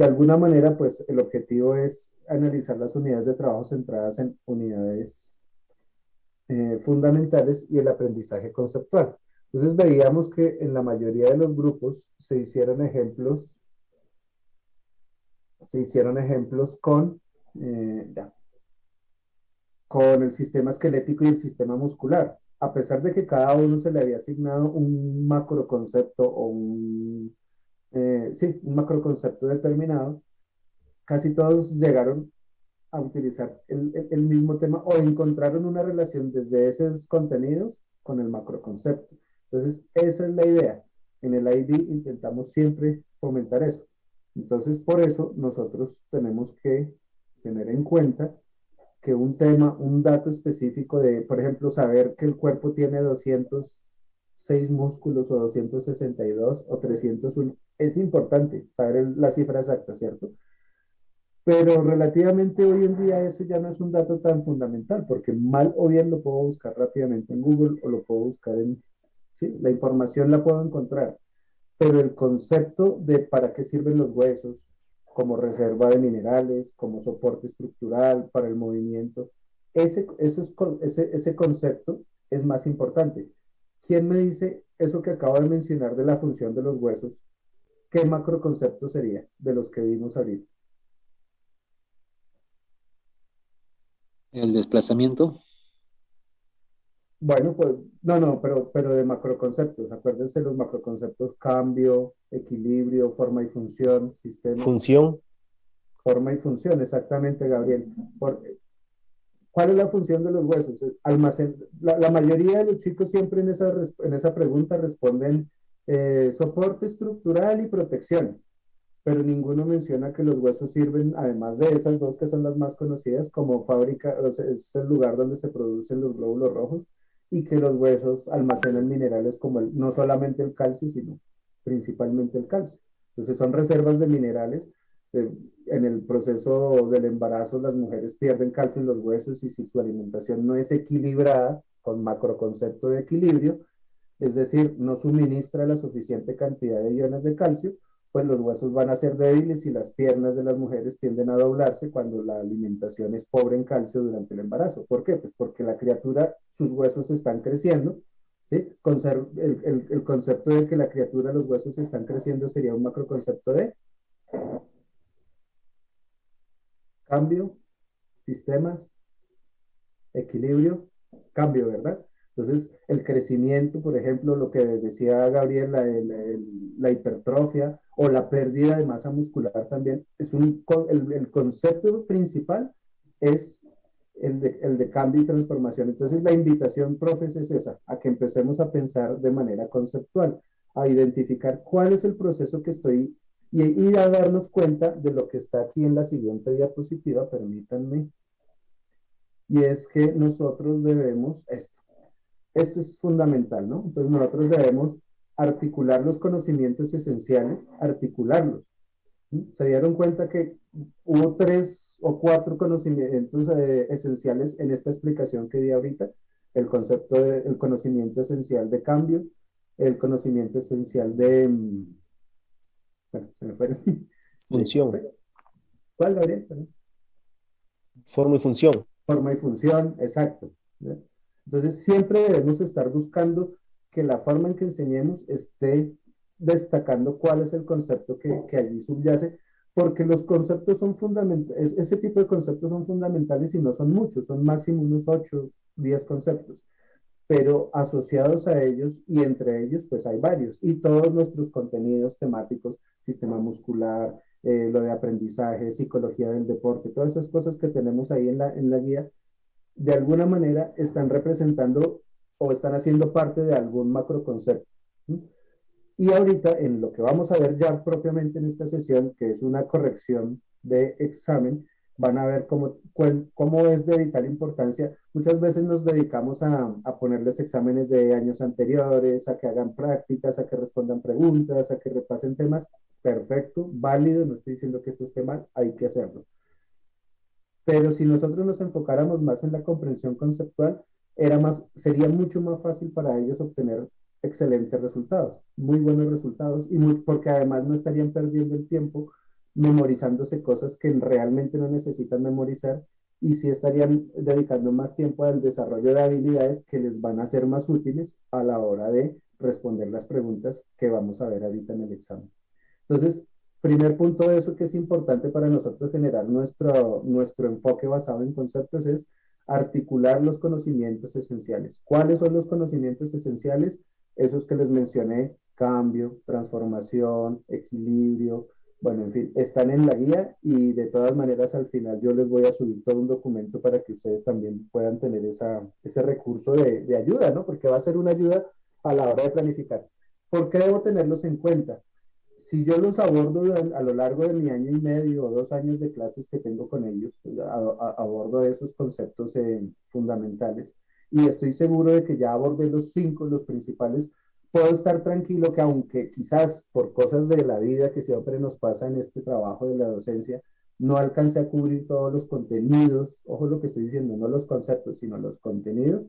De alguna manera, pues el objetivo es analizar las unidades de trabajo centradas en unidades fundamentales y el aprendizaje conceptual. Entonces veíamos que en la mayoría de los grupos se hicieron ejemplos ya, con el sistema esquelético y el sistema muscular, a pesar de que cada uno se le había asignado un macroconcepto o sí, un macroconcepto determinado, casi todos llegaron a utilizar el mismo tema o encontraron una relación desde esos contenidos con el macroconcepto. Entonces, esa es la idea. En el IB intentamos siempre fomentar eso. Entonces, por eso nosotros tenemos que tener en cuenta que un tema, un dato específico de, por ejemplo, saber que el cuerpo tiene 206 músculos o 262 o 301, es importante saber la cifra exacta, ¿cierto? Pero relativamente hoy en día eso ya no es un dato tan fundamental, porque mal o bien lo puedo buscar rápidamente en Google o lo puedo buscar sí, la información la puedo encontrar, pero el concepto de para qué sirven los huesos, como reserva de minerales, como soporte estructural para el movimiento, ese concepto es más importante. ¿Quién me dice eso que acabo de mencionar de la función de los huesos? ¿Qué macroconcepto sería de los que vimos ahorita? El desplazamiento. Bueno, pues no, pero de macroconceptos. Acuérdense los macroconceptos: cambio, equilibrio, forma y función, sistema, Función. forma y función, exactamente, Gabriel. ¿Cuál es la función de los huesos? La mayoría de los chicos siempre en esa pregunta responden soporte estructural y protección, pero ninguno menciona que los huesos sirven, además de esas dos que son las más conocidas, como fábrica, o sea, es el lugar donde se producen los glóbulos rojos, y que los huesos almacenan minerales como no solamente el calcio, sino principalmente el calcio. Entonces son reservas de minerales. Eh, en el proceso del embarazo las mujeres pierden calcio en los huesos y si su alimentación no es equilibrada con macroconcepto de equilibrio, es decir, no suministra la suficiente cantidad de iones de calcio, pues los huesos van a ser débiles y las piernas de las mujeres tienden a doblarse cuando la alimentación es pobre en calcio durante el embarazo. ¿Por qué? Pues porque la criatura, sus huesos están creciendo, ¿sí? El concepto de que la criatura, los huesos están creciendo sería un macroconcepto de cambio, sistemas, equilibrio, cambio, ¿verdad? Entonces, el crecimiento, por ejemplo, lo que decía Gabriel, la hipertrofia o la pérdida de masa muscular también, el concepto principal es el de cambio y transformación. Entonces, la invitación, profes, es esa, a que empecemos a pensar de manera conceptual, a identificar cuál es el proceso que estoy y a darnos cuenta de lo que está aquí en la siguiente diapositiva, permítanme, y es que nosotros debemos esto es fundamental, ¿no? Entonces nosotros debemos articular los conocimientos esenciales, articularlos. ¿Sí? Se dieron cuenta que hubo 3 o 4 conocimientos esenciales en esta explicación que di ahorita: el conocimiento esencial de cambio, el conocimiento esencial bueno, se me fue, Función. ¿cuál, Gabriel? Perdón. Forma y función. Forma y función, exacto. ¿Ya? Entonces, siempre debemos estar buscando que la forma en que enseñemos esté destacando cuál es el concepto que allí subyace, porque los conceptos son fundamentales, ese tipo de conceptos son fundamentales y no son muchos, son máximo unos 8, 10 conceptos, pero asociados a ellos y entre ellos, pues hay varios. Y todos nuestros contenidos temáticos, sistema muscular, lo de aprendizaje, psicología del deporte, todas esas cosas que tenemos ahí en la guía, de alguna manera están representando o están haciendo parte de algún macroconcepto. ¿Sí? Y ahorita en lo que vamos a ver ya propiamente en esta sesión, que es una corrección de examen, van a ver cómo es de vital importancia. Muchas veces nos dedicamos a ponerles exámenes de años anteriores, a que hagan prácticas, a que respondan preguntas, a que repasen temas. Perfecto, válido, no estoy diciendo que esto esté mal, hay que hacerlo. Pero si nosotros nos enfocáramos más en la comprensión conceptual, sería mucho más fácil para ellos obtener excelentes resultados, muy buenos resultados, porque además no estarían perdiendo el tiempo memorizándose cosas que realmente no necesitan memorizar y sí estarían dedicando más tiempo al desarrollo de habilidades que les van a ser más útiles a la hora de responder las preguntas que vamos a ver ahorita en el examen. Entonces, primer punto de eso que es importante para nosotros generar nuestro enfoque basado en conceptos es articular los conocimientos esenciales. ¿Cuáles son los conocimientos esenciales? Esos que les mencioné, cambio, transformación, equilibrio, bueno, en fin, están en la guía y de todas maneras al final yo les voy a subir todo un documento para que ustedes también puedan tener ese recurso de ayuda, ¿no? Porque va a ser una ayuda a la hora de planificar. ¿Por qué debo tenerlos en cuenta? Si yo los abordo a lo largo de mi año y medio o 2 años de clases que tengo con ellos, abordo esos conceptos fundamentales y estoy seguro de que ya abordé los 5, los principales, puedo estar tranquilo que aunque quizás por cosas de la vida que siempre nos pasa en este trabajo de la docencia, no alcance a cubrir todos los contenidos, ojo lo que estoy diciendo, no los conceptos, sino los contenidos,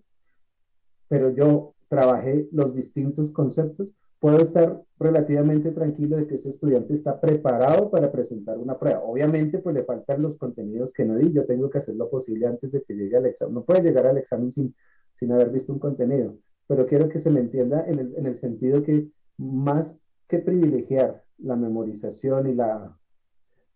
pero yo trabajé los distintos conceptos, puedo estar relativamente tranquilo de que ese estudiante está preparado para presentar una prueba. Obviamente, pues le faltan los contenidos que no di, yo tengo que hacer lo posible antes de que llegue al examen. No puede llegar al examen sin haber visto un contenido, pero quiero que se me entienda en el sentido que más que privilegiar la memorización y la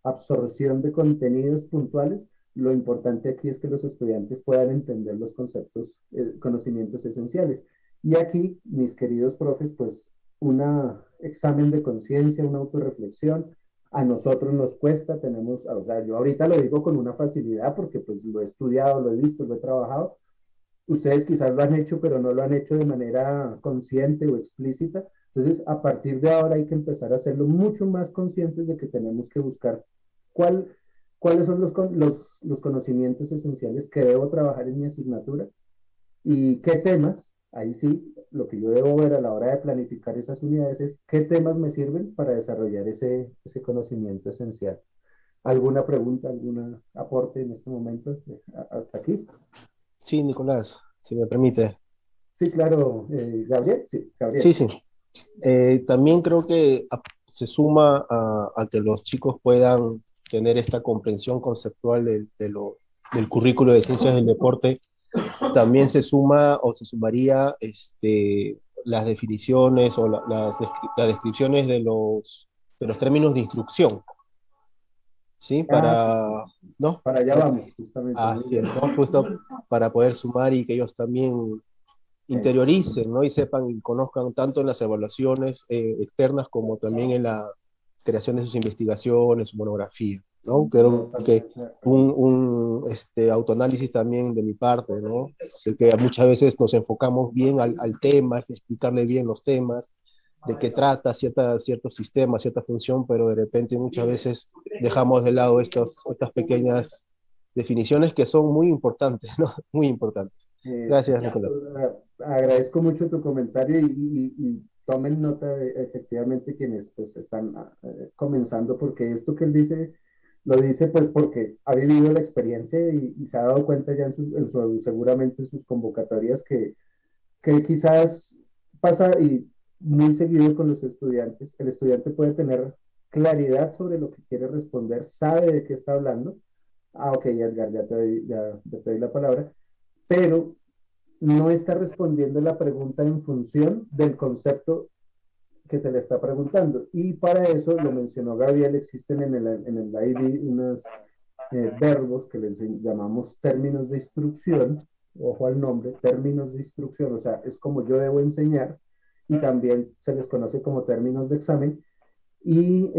absorción de contenidos puntuales, lo importante aquí es que los estudiantes puedan entender los conceptos, conocimientos esenciales. Y aquí, mis queridos profes, pues un examen de conciencia, una autorreflexión, a nosotros nos cuesta, tenemos, o sea, yo ahorita lo digo con una facilidad porque pues lo he estudiado, lo he visto, lo he trabajado. Ustedes quizás lo han hecho, pero no lo han hecho de manera consciente o explícita. Entonces, a partir de ahora hay que empezar a hacerlo mucho más conscientes de que tenemos que buscar cuál, cuáles son los conocimientos esenciales que debo trabajar en mi asignatura y qué temas, ahí sí, lo que yo debo ver a la hora de planificar esas unidades es qué temas me sirven para desarrollar ese conocimiento esencial. ¿Alguna pregunta, algún aporte en este momento hasta aquí? Sí, Nicolás, si me permite. Sí, claro, Gabriel, sí, Sí, Gabriel. sí. También creo que se suma a que los chicos puedan tener esta comprensión conceptual del currículo de ciencias del deporte. También se suma o se sumaría las definiciones o las descripciones de los términos de instrucción, ¿sí? Ah, sí, ¿No? para allá vamos, justamente, muy Así es, bien. ¿no? Justo para poder sumar y que ellos también Eso. interioricen, ¿no? Y sepan y conozcan tanto en las evaluaciones externas como también en la creación de sus investigaciones, su monografía, ¿no? Creo que Totalmente de acuerdo. un autoanálisis también de mi parte, ¿no? Sé que muchas veces nos enfocamos bien al tema, explicarle bien los temas, de qué trata cierto sistema, cierta función, pero de repente muchas veces dejamos de lado estas pequeñas definiciones que son muy importantes, ¿no? Muy importantes. Gracias, Nicolás. Exacto. Agradezco mucho tu comentario y tomen nota efectivamente quienes pues están comenzando, porque esto que él dice, lo dice pues porque ha vivido la experiencia y se ha dado cuenta ya seguramente en sus convocatorias que quizás pasa y muy seguido con los estudiantes. El estudiante puede tener claridad sobre lo que quiere responder, sabe de qué está hablando. Ah, ok, Edgar, ya te doy la palabra, pero no está respondiendo la pregunta en función del concepto que se le está preguntando. Y para eso, lo mencionó Gabriel, existen en el IB unos verbos que les llamamos términos de instrucción, ojo al nombre, términos de instrucción, o sea, es como yo debo enseñar y también se les conoce como términos de examen y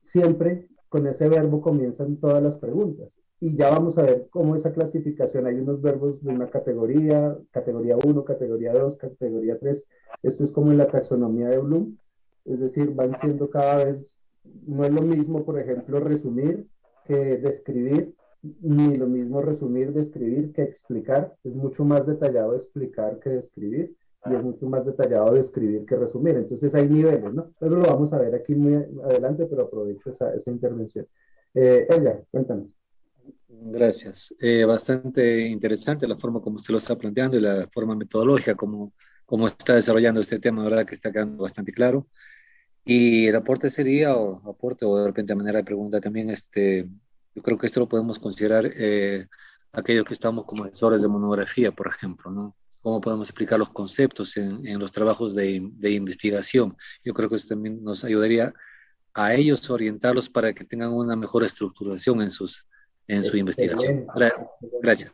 siempre con ese verbo comienzan todas las preguntas. Y ya vamos a ver cómo esa clasificación, hay unos verbos de una categoría, categoría uno, categoría 2, categoría 3. Esto es como en la taxonomía de Bloom, es decir, van siendo cada vez, no es lo mismo, por ejemplo, resumir que describir, ni lo mismo resumir, describir que explicar. Es mucho más detallado explicar que describir y es mucho más detallado describir que resumir. Entonces hay niveles, ¿no? Eso lo vamos a ver aquí muy adelante, pero aprovecho esa intervención. Ella, cuéntanos. Gracias. Bastante interesante la forma como usted lo está planteando y la forma metodológica como está desarrollando este tema, ¿verdad? Que está quedando bastante claro. Y el aporte sería, o aporte, o de repente a manera de pregunta también, yo creo que esto lo podemos considerar aquellos que estamos como asesores de monografía, por ejemplo, ¿no? ¿Cómo podemos explicar los conceptos en los trabajos de investigación? Yo creo que eso también nos ayudaría a ellos orientarlos para que tengan una mejor estructuración en su investigación. Excelente, excelente. Gracias.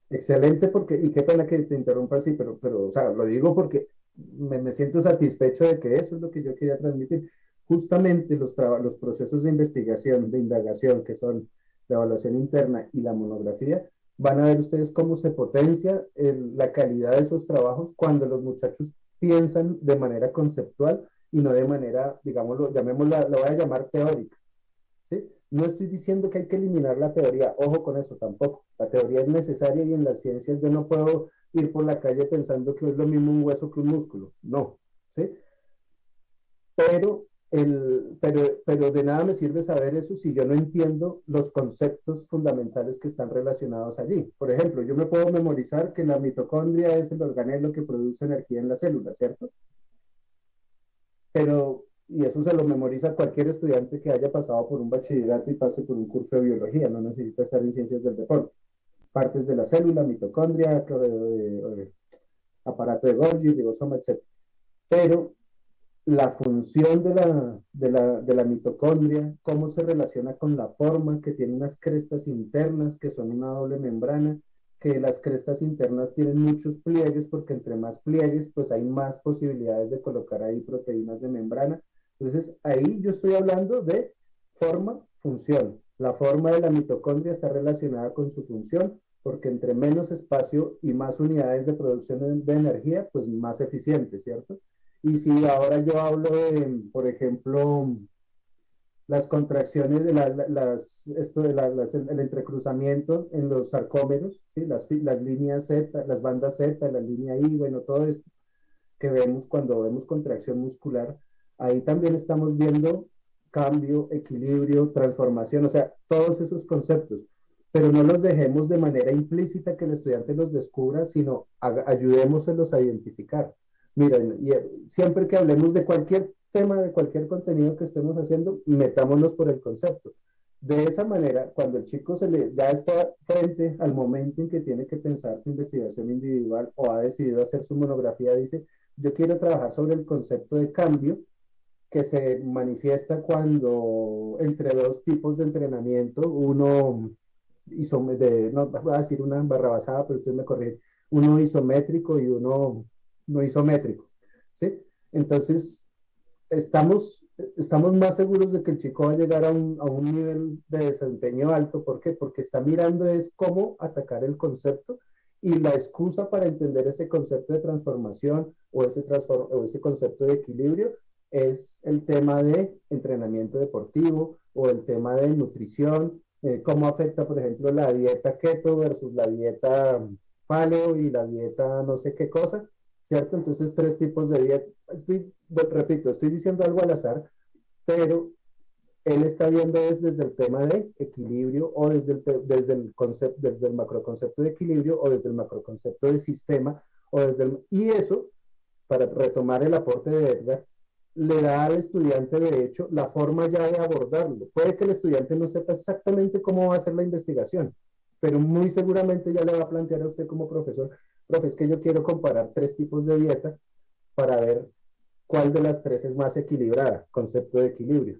Excelente porque, y qué pena que te interrumpa así, pero, o sea, lo digo porque me siento satisfecho de que eso es lo que yo quería transmitir. Justamente los procesos de investigación, de indagación, que son la evaluación interna y la monografía, van a ver ustedes cómo se potencia la calidad de esos trabajos cuando los muchachos piensan de manera conceptual y no de manera, digámoslo, llamémosla, la voy a llamar teórica. ¿Sí? No estoy diciendo que hay que eliminar la teoría, ojo con eso tampoco. La teoría es necesaria y en las ciencias yo no puedo ir por la calle pensando que es lo mismo un hueso que un músculo. No, ¿sí? Pero, pero de nada me sirve saber eso si yo no entiendo los conceptos fundamentales que están relacionados allí. Por ejemplo, yo me puedo memorizar que la mitocondria es el organelo que produce energía en la célula, ¿cierto? Pero, y eso se lo memoriza cualquier estudiante que haya pasado por un bachillerato y pase por un curso de biología, no necesita estar en ciencias del deporte. Partes de la célula, mitocondria, aparato de Golgi, ribosoma, etc. Pero la función de la mitocondria, cómo se relaciona con la forma, que tiene unas crestas internas que son una doble membrana, que las crestas internas tienen muchos pliegues, porque entre más pliegues, pues hay más posibilidades de colocar ahí proteínas de membrana. Entonces, ahí yo estoy hablando de forma, función. La forma de la mitocondria está relacionada con su función, porque entre menos espacio y más unidades de producción de energía, pues más eficiente, ¿cierto? Y si ahora yo hablo de, por ejemplo, las contracciones de el entrecruzamiento en los sarcómeros, ¿sí? Las líneas Z, las bandas Z, la línea I, bueno, todo esto que vemos cuando vemos contracción muscular, ahí también estamos viendo cambio, equilibrio, transformación, o sea, todos esos conceptos, pero no los dejemos de manera implícita que el estudiante los descubra, sino ayudémoselos a identificar. Miren, siempre que hablemos de cualquier tema, de cualquier contenido que estemos haciendo, metámonos por el concepto. De esa manera, cuando el chico ya está frente al momento en que tiene que pensar su investigación individual o ha decidido hacer su monografía, dice, yo quiero trabajar sobre el concepto de cambio que se manifiesta cuando entre dos tipos de entrenamiento, uno no voy a decir una barrabasada, pero usted me corrige, uno isométrico y uno no isométrico, ¿sí? Entonces, estamos más seguros de que el chico va a llegar a un nivel de desempeño alto. ¿Por qué? Porque está mirando es cómo atacar el concepto y la excusa para entender ese concepto de transformación o ese concepto de equilibrio es el tema de entrenamiento deportivo o el tema de nutrición, cómo afecta, por ejemplo, la dieta keto versus la dieta paleo y la dieta no sé qué cosa, ¿cierto? Entonces, tres tipos de dieta. Repito, estoy diciendo algo al azar, pero él está viendo desde el tema de equilibrio o desde el macroconcepto de equilibrio o desde el macroconcepto de sistema y eso, para retomar el aporte de Edgar, le da al estudiante de hecho la forma ya de abordarlo. Puede que el estudiante no sepa exactamente cómo va a hacer la investigación, pero muy seguramente ya le va a plantear a usted como profesor, profe, es que yo quiero comparar tres tipos de dieta para ver cuál de las tres es más equilibrada, concepto de equilibrio,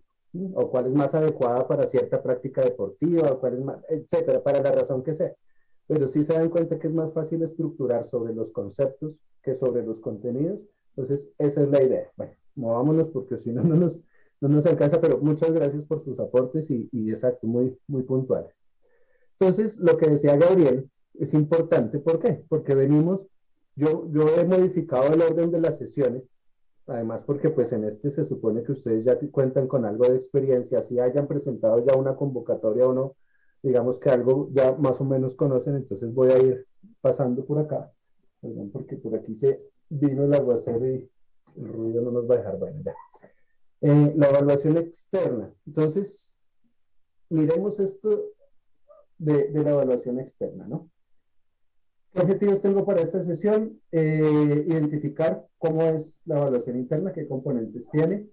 o cuál es más adecuada para cierta práctica deportiva, o cuál es más, etcétera, para la razón que sea. Pero sí se dan cuenta que es más fácil estructurar sobre los conceptos que sobre los contenidos. Entonces, esa es la idea. Bueno, movámonos porque si no, no nos alcanza, pero muchas gracias por sus aportes y exacto, muy, muy puntuales. Entonces, lo que decía Gabriel es importante. ¿Por qué? Porque yo he modificado el orden de las sesiones. Además, porque pues en este se supone que ustedes ya cuentan con algo de experiencia, si hayan presentado ya una convocatoria o no, digamos que algo ya más o menos conocen, entonces voy a ir pasando por acá, perdón, porque por aquí se vino el aguacero y el ruido no nos va a dejar, bueno, ya. La evaluación externa. Entonces, miremos esto de la evaluación externa, ¿no? ¿Qué objetivos tengo para esta sesión? Identificar cómo es la evaluación interna, qué componentes tiene,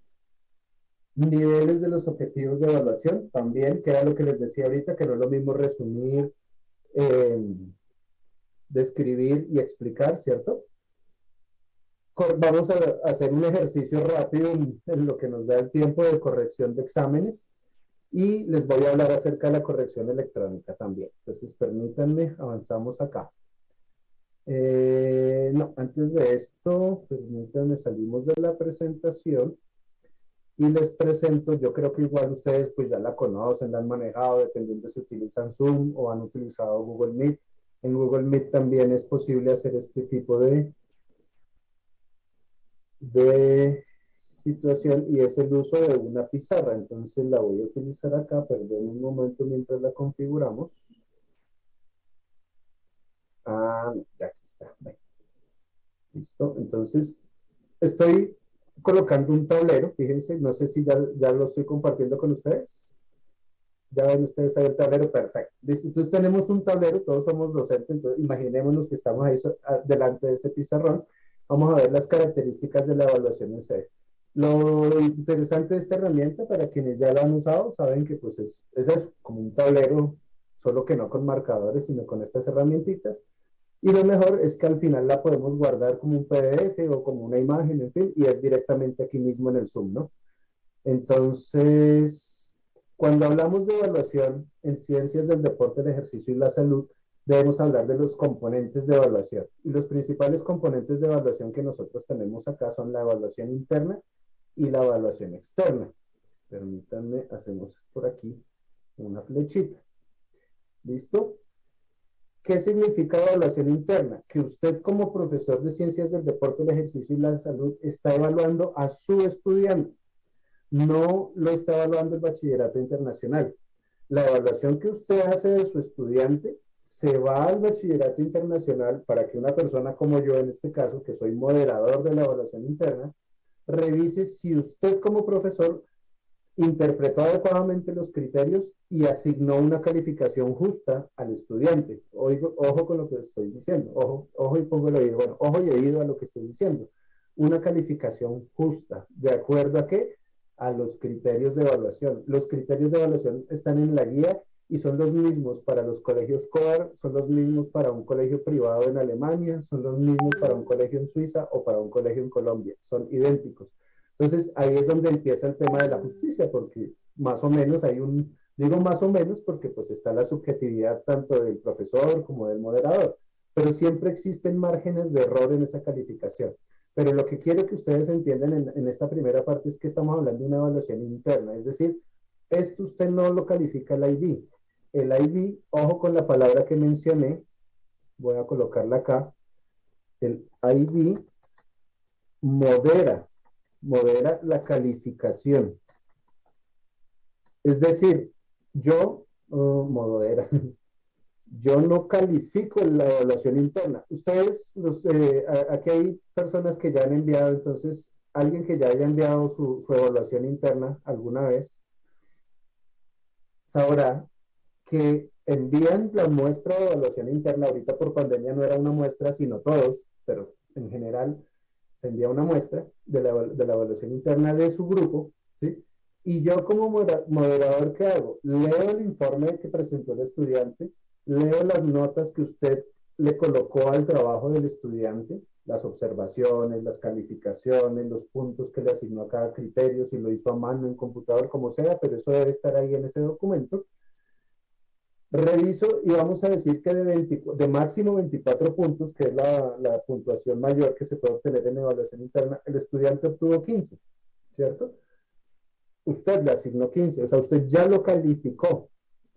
Niveles de los objetivos de evaluación también, que era lo que les decía ahorita, que no es lo mismo resumir, eh, describir y explicar, ¿cierto? Vamos a hacer un ejercicio rápido en lo que nos da el tiempo de corrección de exámenes y les voy a hablar acerca de la corrección electrónica también. Entonces, permítanme, avanzamos acá. No, antes de esto, permítanme, salimos de la presentación y les presento, yo creo que igual ustedes pues ya la conocen, la han manejado, dependiendo si utilizan Zoom o han utilizado Google Meet. En Google Meet también es posible hacer este tipo de situación y es el uso de una pizarra. Entonces la voy a utilizar acá, perdón un momento mientras la configuramos. Ya aquí está. Listo, entonces estoy colocando un tablero, fíjense, no sé si ya lo estoy compartiendo con ustedes. Ya ven ustedes ahí el tablero, perfecto. Listo, entonces tenemos un tablero, todos somos docentes, entonces imaginémonos que estamos ahí delante de ese pizarrón. Vamos a ver las características de la evaluación en CES. Lo interesante de esta herramienta, para quienes ya la han usado, saben que pues es eso, como un tablero, solo que no con marcadores, sino con estas herramientitas. Y lo mejor es que al final la podemos guardar como un PDF o como una imagen, en fin, y es directamente aquí mismo en el Zoom, ¿no? Entonces, cuando hablamos de evaluación en ciencias del deporte, el ejercicio y la salud, debemos hablar de los componentes de evaluación. Y los principales componentes de evaluación que nosotros tenemos acá son la evaluación interna y la evaluación externa. Permítanme, hacemos por aquí una flechita. ¿Listo? ¿Qué significa evaluación interna? Que usted como profesor de ciencias del deporte, el ejercicio y la salud está evaluando a su estudiante. No lo está evaluando el bachillerato internacional. La evaluación que usted hace de su estudiante se va al bachillerato internacional para que una persona como yo, en este caso, que soy moderador de la evaluación interna, revise si usted como profesor interpretó adecuadamente los criterios y asignó una calificación justa al estudiante. Ojo con lo que estoy diciendo, ojo y pongo el oído, bueno, ojo y oído a lo que estoy diciendo. Una calificación justa, ¿de acuerdo a qué? A los criterios de evaluación. Los criterios de evaluación están en la guía y son los mismos para los colegios CODAR, son los mismos para un colegio privado en Alemania, son los mismos para un colegio en Suiza o para un colegio en Colombia, son idénticos. Entonces, ahí es donde empieza el tema de la justicia, porque más o menos hay digo más o menos porque pues está la subjetividad tanto del profesor como del moderador, pero siempre existen márgenes de error en esa calificación. Pero lo que quiero que ustedes entiendan en esta primera parte es que estamos hablando de una evaluación interna, es decir, esto usted no lo califica el IB. El IB, ojo con la palabra que mencioné, voy a colocarla acá, el IB modera la calificación. Es decir, yo modera. Yo no califico la evaluación interna. Ustedes, aquí hay personas que ya han enviado, entonces, alguien que ya haya enviado su evaluación interna alguna vez, sabrá que envían la muestra de evaluación interna. Ahorita por pandemia no era una muestra, sino todos, pero en general se envía una muestra de la evaluación interna de su grupo, ¿sí? Y yo como moderador, ¿qué hago? Leo el informe que presentó el estudiante, leo las notas que usted le colocó al trabajo del estudiante, las observaciones, las calificaciones, los puntos que le asignó a cada criterio, si lo hizo a mano, en computador, como sea, pero eso debe estar ahí en ese documento. Reviso y vamos a decir que de máximo 24 puntos, que es la puntuación mayor que se puede obtener en evaluación interna, el estudiante obtuvo 15, ¿cierto? Usted le asignó 15, o sea, usted ya lo calificó.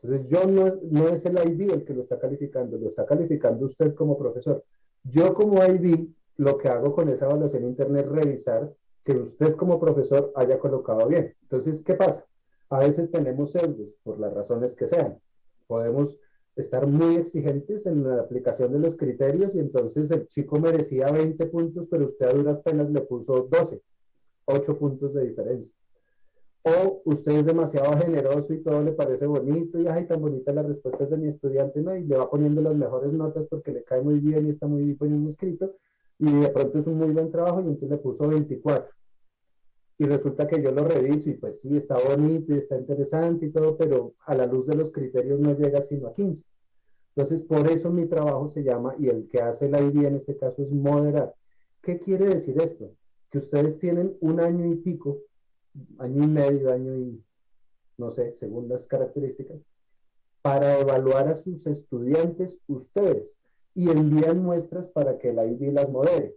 Entonces, yo no es el IB el que lo está calificando usted como profesor. Yo como IB, lo que hago con esa evaluación interna es revisar que usted como profesor haya colocado bien. Entonces, ¿qué pasa? A veces tenemos sesgos, por las razones que sean. Podemos estar muy exigentes en la aplicación de los criterios y entonces el chico merecía 20 puntos, pero usted a duras penas le puso 12, 8 puntos de diferencia. O usted es demasiado generoso y todo le parece bonito y ay, tan bonitas las respuestas de mi estudiante, ¿no? Y le va poniendo las mejores notas porque le cae muy bien y está muy bien escrito y de pronto es un muy buen trabajo y entonces le puso 24. y resulta que yo lo reviso y pues sí, está bonito y está interesante y todo, pero a la luz de los criterios no llega sino a 15. Entonces, por eso mi trabajo se llama, y el que hace la ID en este caso es moderar. ¿Qué quiere decir esto? Que ustedes tienen un año y pico, año y medio, año y no sé, según las características, para evaluar a sus estudiantes ustedes y envían muestras para que la ID las modere.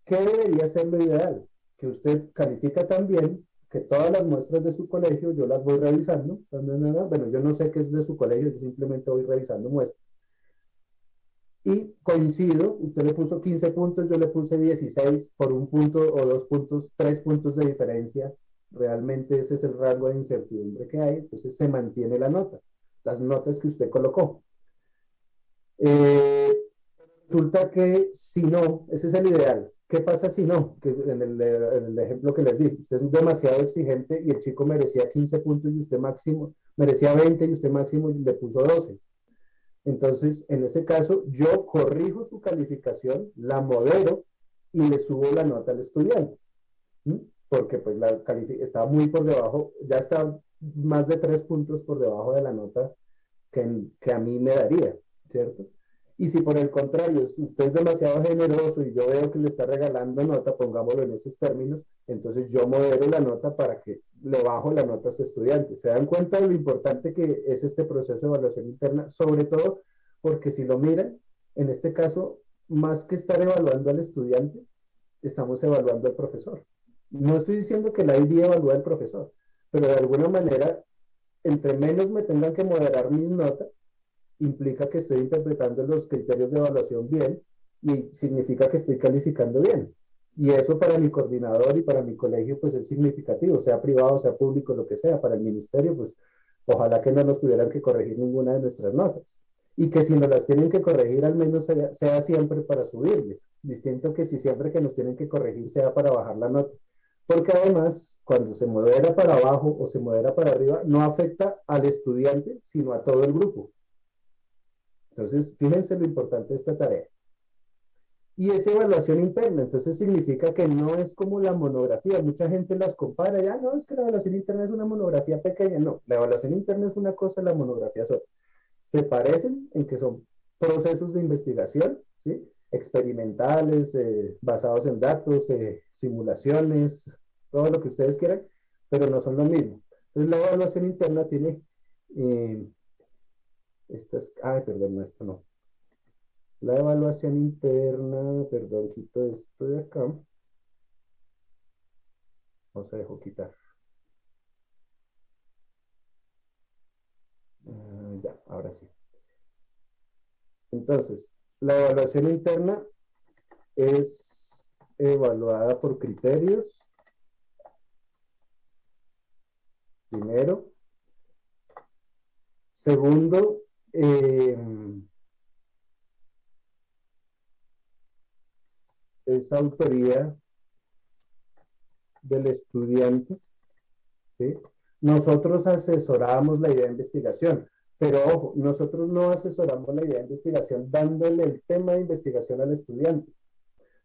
¿Qué debería ser lo ideal? Que usted califica también, que todas las muestras de su colegio yo las voy revisando. Bueno, yo no sé qué es de su colegio, yo simplemente voy revisando muestras. Y coincido, usted le puso 15 puntos, yo le puse 16 por un punto o 2 puntos, 3 puntos de diferencia. Realmente ese es el rango de incertidumbre que hay, entonces se mantiene la nota, las notas que usted colocó. Eh, Resulta que si no, ese es el ideal. ¿Qué pasa si no? Que en el ejemplo que les di, usted es demasiado exigente y el chico merecía 15 puntos y usted máximo, merecía 20 y usted máximo le puso 12. Entonces, en ese caso, yo corrijo su calificación, la modero y le subo la nota al estudiante. ¿Mm? Porque pues está muy por debajo, ya está más de 3 puntos por debajo de la nota que a mí me daría, ¿cierto? Y si por el contrario usted es demasiado generoso y yo veo que le está regalando nota, pongámoslo en esos términos, entonces yo modero la nota para que le bajo la nota a su estudiante. ¿Se dan cuenta de lo importante que es este proceso de evaluación interna? Sobre todo porque si lo miran, en este caso, más que estar evaluando al estudiante, estamos evaluando al profesor. No estoy diciendo que la ID evalúe al profesor, pero de alguna manera, entre menos me tengan que moderar mis notas, implica que estoy interpretando los criterios de evaluación bien y significa que estoy calificando bien. Y eso para mi coordinador y para mi colegio pues es significativo, sea privado, sea público, lo que sea. Para el ministerio pues ojalá que no nos tuvieran que corregir ninguna de nuestras notas. Y que si nos las tienen que corregir al menos sea siempre para subirles. Distinto que si siempre que nos tienen que corregir sea para bajar la nota. Porque además, cuando se modera para abajo o se modera para arriba, no afecta al estudiante, sino a todo el grupo. Entonces, fíjense lo importante de esta tarea. Y es evaluación interna, entonces significa que no es como la monografía. Mucha gente las compara, ya no, es que la evaluación interna es una monografía pequeña. No, la evaluación interna es una cosa, la monografía es otra. Se parecen en que son procesos de investigación, ¿sí? Experimentales, basados en datos, simulaciones, todo lo que ustedes quieran, pero no son lo mismo. Entonces, la evaluación interna tiene perdón, no, esto no. La evaluación interna, perdón, quito esto de acá. Vamos a dejar quitar. Ya, ahora sí. Entonces, la evaluación interna es evaluada por criterios. Primero. Segundo, es autoría del estudiante, ¿sí? Nosotros asesoramos la idea de investigación, pero ojo, nosotros no asesoramos la idea de investigación dándole el tema de investigación al estudiante.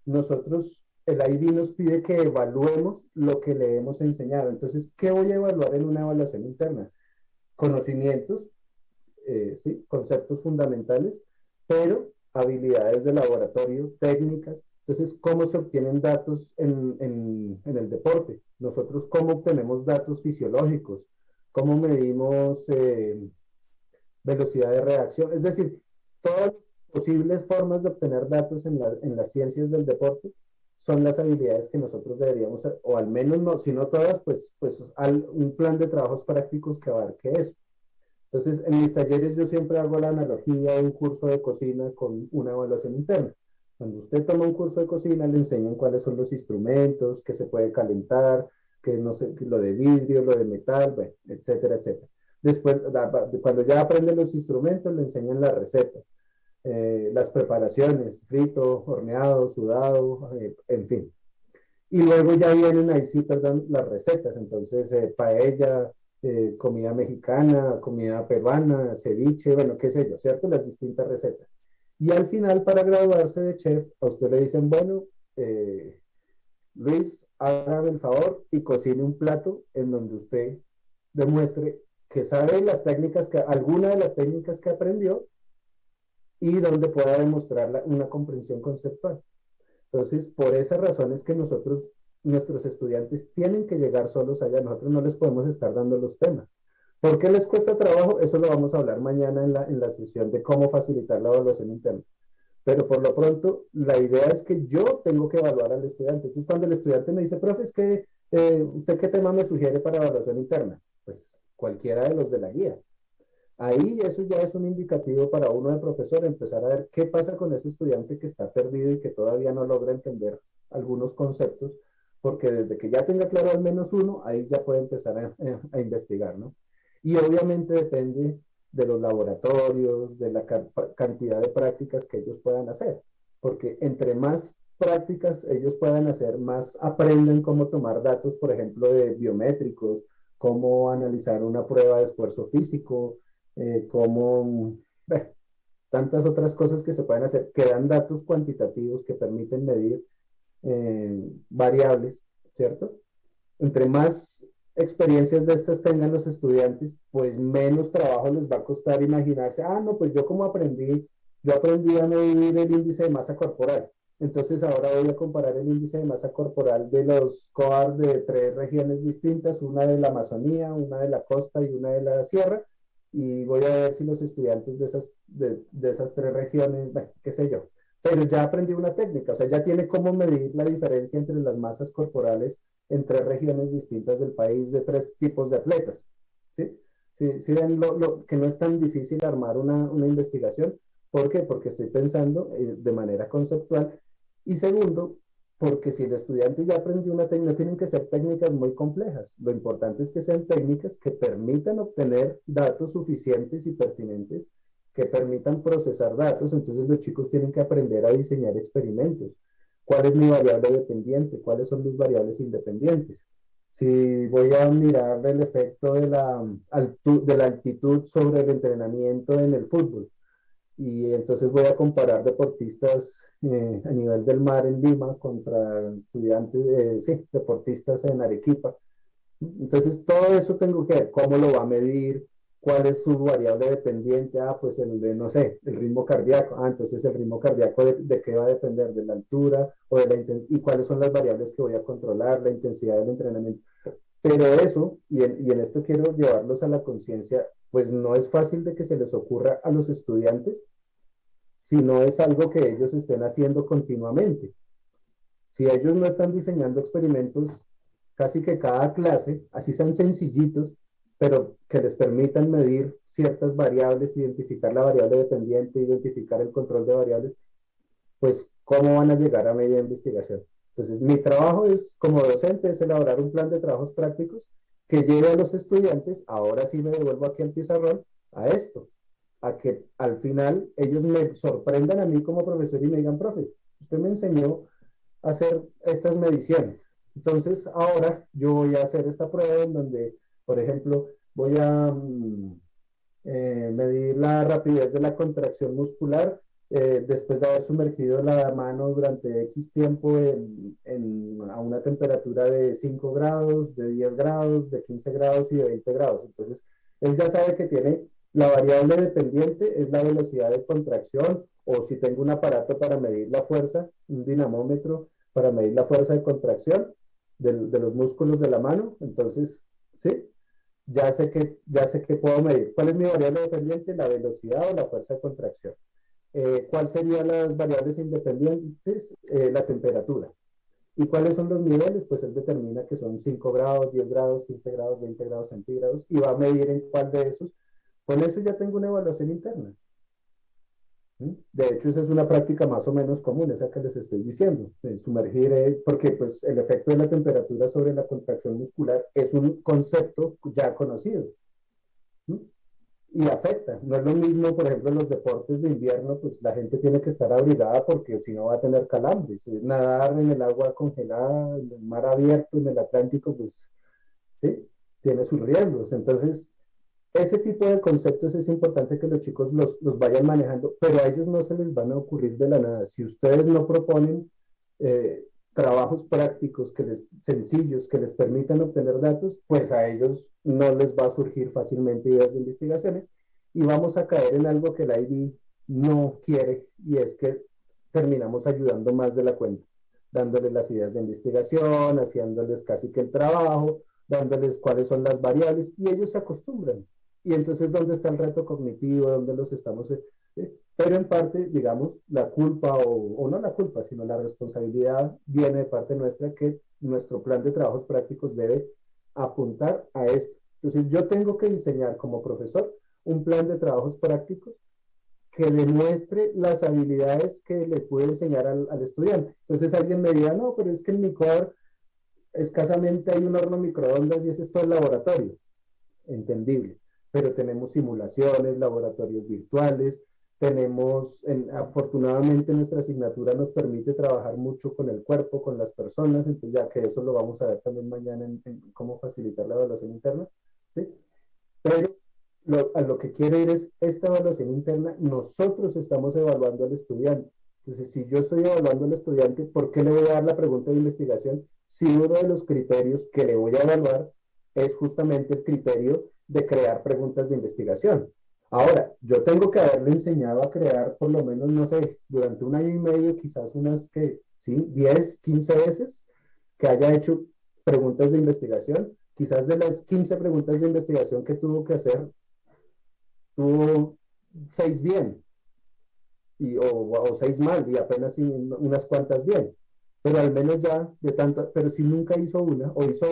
Nosotros, el IB nos pide que evaluemos lo que le hemos enseñado. Entonces, ¿qué voy a evaluar en una evaluación interna? Conocimientos, ¿sí? Conceptos fundamentales, pero habilidades de laboratorio, técnicas. Entonces, ¿cómo se obtienen datos en el deporte? Nosotros, ¿cómo obtenemos datos fisiológicos? ¿Cómo medimos velocidad de reacción? Es decir, todas las posibles formas de obtener datos en las ciencias del deporte son las habilidades que nosotros deberíamos, o al menos, no, si no todas, pues un plan de trabajos prácticos que abarque eso. Entonces, en mis talleres yo siempre hago la analogía de un curso de cocina con una evaluación interna. Cuando usted toma un curso de cocina, le enseñan cuáles son los instrumentos, qué se puede calentar, que no sé, lo de vidrio, lo de metal, bueno, etcétera, etcétera. Después, cuando ya aprende los instrumentos, le enseñan las recetas, las preparaciones, frito, horneado, sudado, en fin. Y luego ya vienen ahí sí, perdón, las recetas. Entonces, paella, comida mexicana, comida peruana, ceviche, bueno, qué sé yo, ¿cierto? Las distintas recetas. Y al final, para graduarse de chef, a usted le dicen, bueno, Luis, hágame el favor y cocine un plato en donde usted demuestre que sabe las técnicas, alguna de las técnicas que aprendió y donde pueda demostrar una comprensión conceptual. Entonces, por esas razones que nuestros estudiantes tienen que llegar solos allá, nosotros no les podemos estar dando los temas. ¿Por qué les cuesta trabajo? Eso lo vamos a hablar mañana en la sesión de cómo facilitar la evaluación interna. Pero por lo pronto, la idea es que yo tengo que evaluar al estudiante. Entonces, cuando el estudiante me dice, profe, es que ¿usted qué tema me sugiere para evaluación interna? Pues cualquiera de los de la guía. Ahí eso ya es un indicativo para uno de profesor, empezar a ver qué pasa con ese estudiante que está perdido y que todavía no logra entender algunos conceptos, porque desde que ya tenga claro al menos uno, ahí ya puede empezar a investigar, ¿no? Y obviamente depende de los laboratorios, de la cantidad de prácticas que ellos puedan hacer, porque entre más prácticas ellos puedan hacer, más aprenden cómo tomar datos, por ejemplo, de biométricos, cómo analizar una prueba de esfuerzo físico, como tantas otras cosas que se pueden hacer, que dan datos cuantitativos que permiten medir variables, ¿cierto? Entre más experiencias de estas tengan los estudiantes, pues menos trabajo les va a costar imaginarse, no, pues yo aprendí a medir el índice de masa corporal. Entonces ahora voy a comparar el índice de masa corporal de los COAR de 3 regiones distintas, una de la Amazonía, una de la costa y una de la sierra, y voy a ver si los estudiantes de esas 3 regiones, bueno, qué sé yo, pero ya aprendí una técnica, o sea, ya tiene cómo medir la diferencia entre las masas corporales en 3 regiones distintas del país de 3 tipos de atletas. ¿Sí? ¿Sí ven que no es tan difícil armar una investigación? ¿Por qué? Porque estoy pensando de manera conceptual. Y segundo, porque si el estudiante ya aprendió una técnica, no tienen que ser técnicas muy complejas. Lo importante es que sean técnicas que permitan obtener datos suficientes y pertinentes, que permitan procesar datos. Entonces los chicos tienen que aprender a diseñar experimentos. ¿Cuál es mi variable dependiente? ¿Cuáles son mis variables independientes? Si voy a mirar el efecto de la altitud sobre el entrenamiento en el fútbol, y entonces voy a comparar deportistas a nivel del mar en Lima contra estudiantes, sí, deportistas en Arequipa. Entonces todo eso tengo que ver, cómo lo va a medir, cuál es su variable dependiente, pues no sé, el ritmo cardíaco, entonces el ritmo cardíaco de qué va a depender, de la altura o de y cuáles son las variables que voy a controlar, la intensidad del entrenamiento. Pero eso, y en esto quiero llevarlos a la conciencia, pues no es fácil de que se les ocurra a los estudiantes si no es algo que ellos estén haciendo continuamente. Si ellos no están diseñando experimentos casi que cada clase, así sean sencillitos, pero que les permitan medir ciertas variables, identificar la variable dependiente, identificar el control de variables, pues cómo van a llegar a media investigación. Entonces, mi trabajo es, como docente, es elaborar un plan de trabajos prácticos que lleve a los estudiantes, ahora sí me devuelvo aquí al pizarrón, a esto, a que al final ellos me sorprendan a mí como profesor y me digan, profe, usted me enseñó a hacer estas mediciones. Entonces, ahora yo voy a hacer esta prueba en donde, por ejemplo, voy a medir la rapidez de la contracción muscular después de haber sumergido la mano durante X tiempo a una temperatura de 5 grados, de 10 grados, de 15 grados y de 20 grados. Entonces, él ya sabe que tiene la variable dependiente, es la velocidad de contracción, o si tengo un aparato para medir la fuerza, un dinamómetro para medir la fuerza de contracción de los músculos de la mano. Entonces, ¿sí? Ya sé que puedo medir. ¿Cuál es mi variable dependiente? La velocidad o la fuerza de contracción. ¿Cuáles serían las variables independientes? La temperatura. ¿Y cuáles son los niveles? Pues él determina que son 5 grados, 10 grados, 15 grados, 20 grados centígrados y va a medir en cuál de esos. Con eso ya tengo una evaluación interna. De hecho, esa es una práctica más o menos común, esa que les estoy diciendo, sumergir, porque pues el efecto de la temperatura sobre la contracción muscular es un concepto ya conocido. Y afecta. No es lo mismo, por ejemplo, en los deportes de invierno, pues la gente tiene que estar abrigada porque si no va a tener calambres. Nadar en el agua congelada, en el mar abierto, en el Atlántico, pues sí, tiene sus riesgos. Entonces, ese tipo de conceptos es importante que los chicos los vayan manejando, pero a ellos no se les van a ocurrir de la nada. Si ustedes no proponen trabajos prácticos sencillos que les permitan obtener datos, pues a ellos no les va a surgir fácilmente ideas de investigaciones y vamos a caer en algo que la IB no quiere y es que terminamos ayudando más de la cuenta, dándoles las ideas de investigación, haciéndoles casi que el trabajo, dándoles cuáles son las variables y ellos se acostumbran. Y entonces, ¿dónde está el reto cognitivo? ¿Dónde los estamos? Pero en parte, digamos, la culpa o no la culpa, sino la responsabilidad viene de parte nuestra que nuestro plan de trabajos prácticos debe apuntar a esto. Entonces, yo tengo que diseñar como profesor un plan de trabajos prácticos que demuestre las habilidades que le puede enseñar al estudiante. Entonces alguien me dirá, no, pero es que en mi core escasamente hay un horno microondas y ese es todo el laboratorio. Entendible. Pero tenemos simulaciones, laboratorios virtuales, afortunadamente nuestra asignatura nos permite trabajar mucho con el cuerpo, con las personas, entonces ya que eso lo vamos a ver también mañana en cómo facilitar la evaluación interna, ¿sí? Pero a lo que quiero ir es esta evaluación interna, nosotros estamos evaluando al estudiante. Entonces, si yo estoy evaluando al estudiante, ¿por qué le voy a dar la pregunta de investigación? Si uno de los criterios que le voy a evaluar es justamente el criterio de crear preguntas de investigación. Ahora, yo tengo que haberle enseñado a crear por lo menos, no sé, durante un año y medio, quizás unas que, sí, 10, 15 veces, que haya hecho preguntas de investigación. Quizás de las 15 preguntas de investigación que tuvo que hacer, tuvo 6 bien, o 6 mal, y apenas unas cuantas bien. Pero al menos ya de tanto, pero si nunca hizo una, o hizo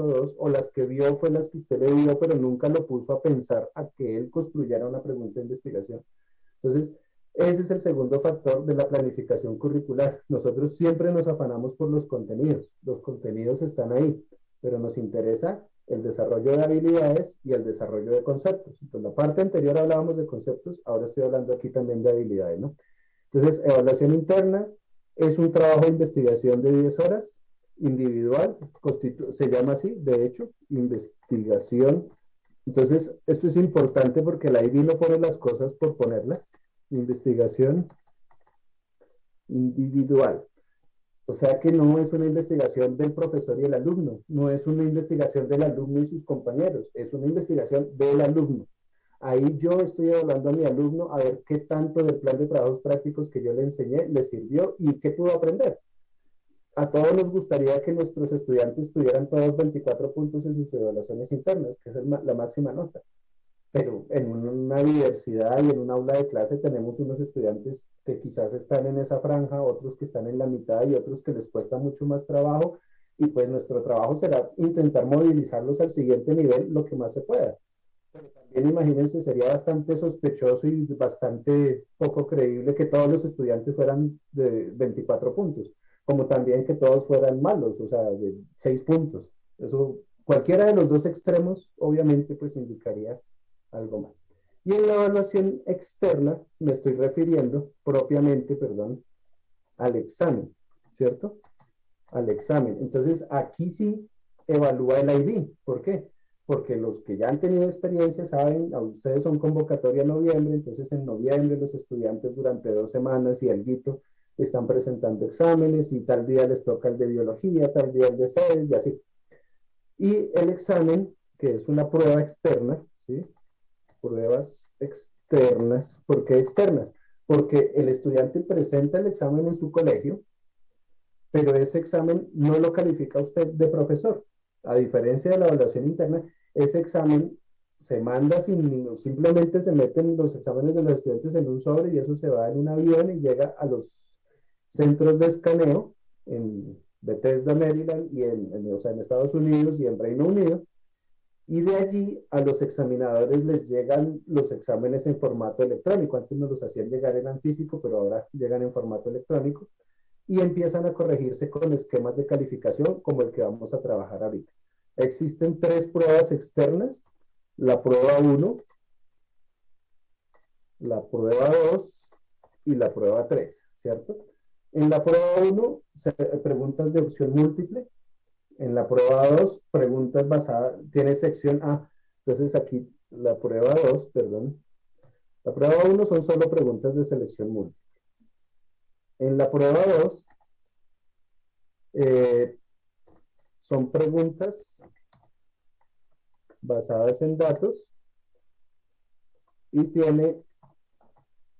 dos, o las que vio fue las que usted le dio, pero nunca lo puso a pensar a que él construyera una pregunta de investigación. Entonces, ese es el segundo factor de la planificación curricular. Nosotros siempre nos afanamos por los contenidos están ahí, pero nos interesa el desarrollo de habilidades y el desarrollo de conceptos. Entonces, la parte anterior hablábamos de conceptos, ahora estoy hablando aquí también de habilidades, ¿no? Entonces, evaluación interna es un trabajo de investigación de 10 horas, individual, se llama así, de hecho, investigación. Entonces, esto es importante porque la IB no pone las cosas por ponerlas. Investigación individual. O sea que no es una investigación del profesor y el alumno, no es una investigación del alumno y sus compañeros, es una investigación del alumno. Ahí yo estoy evaluando a mi alumno a ver qué tanto del plan de trabajos prácticos que yo le enseñé le sirvió y qué pudo aprender. A todos nos gustaría que nuestros estudiantes tuvieran todos 24 puntos en sus evaluaciones internas, que es la máxima nota. Pero en una diversidad y en un aula de clase tenemos unos estudiantes que quizás están en esa franja, otros que están en la mitad y otros que les cuesta mucho más trabajo. Y pues nuestro trabajo será intentar movilizarlos al siguiente nivel lo que más se pueda. Pero también imagínense, sería bastante sospechoso y bastante poco creíble que todos los estudiantes fueran de 24 puntos, como también que todos fueran malos, o sea, de 6 puntos. Eso, cualquiera de los dos extremos, obviamente, pues indicaría algo más. Y en la evaluación externa me estoy refiriendo propiamente, perdón, al examen, ¿cierto? Al examen. Entonces, aquí sí evalúa el IB. ¿Por qué? Porque los que ya han tenido experiencia saben, a ustedes son convocatoria en noviembre, entonces en noviembre los estudiantes durante 2 semanas y alguito están presentando exámenes y tal día les toca el de biología, tal día el de SES y así. Y el examen, que es una prueba externa, ¿sí? Pruebas externas. ¿Por qué externas? Porque el estudiante presenta el examen en su colegio, pero ese examen no lo califica usted de profesor. A diferencia de la evaluación interna, ese examen se manda simplemente se meten los exámenes de los estudiantes en un sobre y eso se va en un avión y llega a los centros de escaneo en Bethesda, Maryland, y o sea, en Estados Unidos y en Reino Unido. Y de allí a los examinadores les llegan los exámenes en formato electrónico. Antes nos los hacían llegar en físico, pero ahora llegan en formato electrónico y empiezan a corregirse con esquemas de calificación como el que vamos a trabajar ahorita. Existen 3 pruebas externas, la prueba 1, la prueba 2 y la prueba 3, ¿cierto? En la prueba 1, preguntas de opción múltiple. En la prueba 2, preguntas basadas, tiene sección A. Entonces aquí la prueba 2, perdón. La prueba 1 son solo preguntas de selección múltiple. En la prueba 2 Eh, son preguntas basadas en datos y tiene